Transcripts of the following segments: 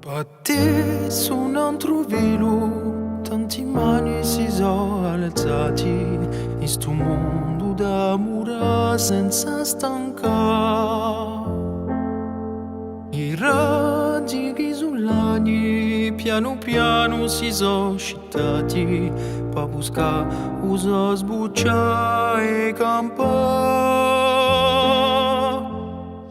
Batte su un altro velo, tanti mani si sono alzati in sto mondo d'amore senza stancare. I raggi che sull'anni piano piano si sono scittati per buscare uso sbucciare e campare.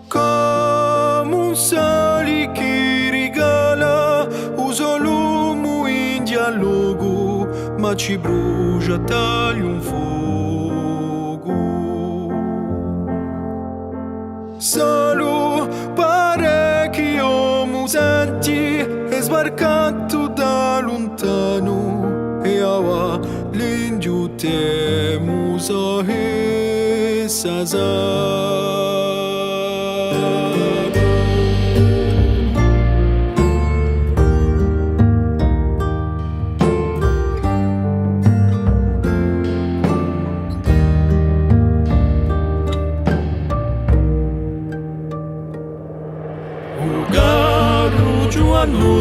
Come un sali che regala uso l'uomo in dialogo, ma ci brucia tagli un fuoco. Solo parecchi uomini senti è sbarcato da lontano e ora l'ingiutemo so e sasa.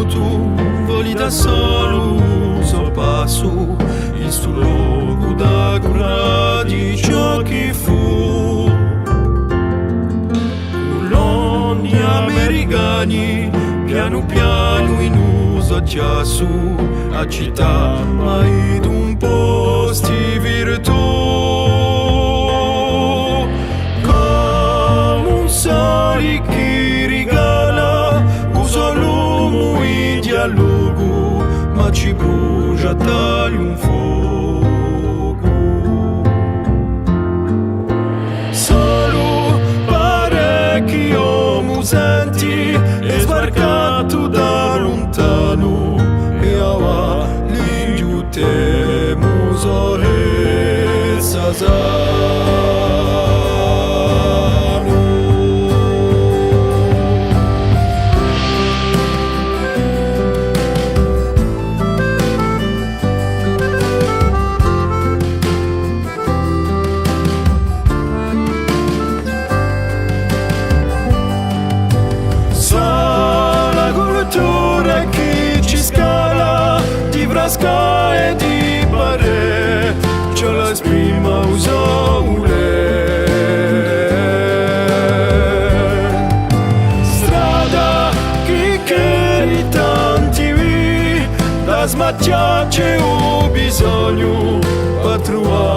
Tu voli da solo sorpasso il suo luogo da cura di ciò che fu. Coloni americani piano piano in uso già su a città ma in un posto di virtù. Come un sole che regala uso l'uomo in dialogo, ma ci brucia tagli un fuoco. Solo parecchi uomini senti è sbarcato da lontano e ora l'ingiutemo so e sasa. Che ci scala di Vrasca e di Bare, ce la esprima usaule. Strada che tanti da smacciarci ho bisogno per trovare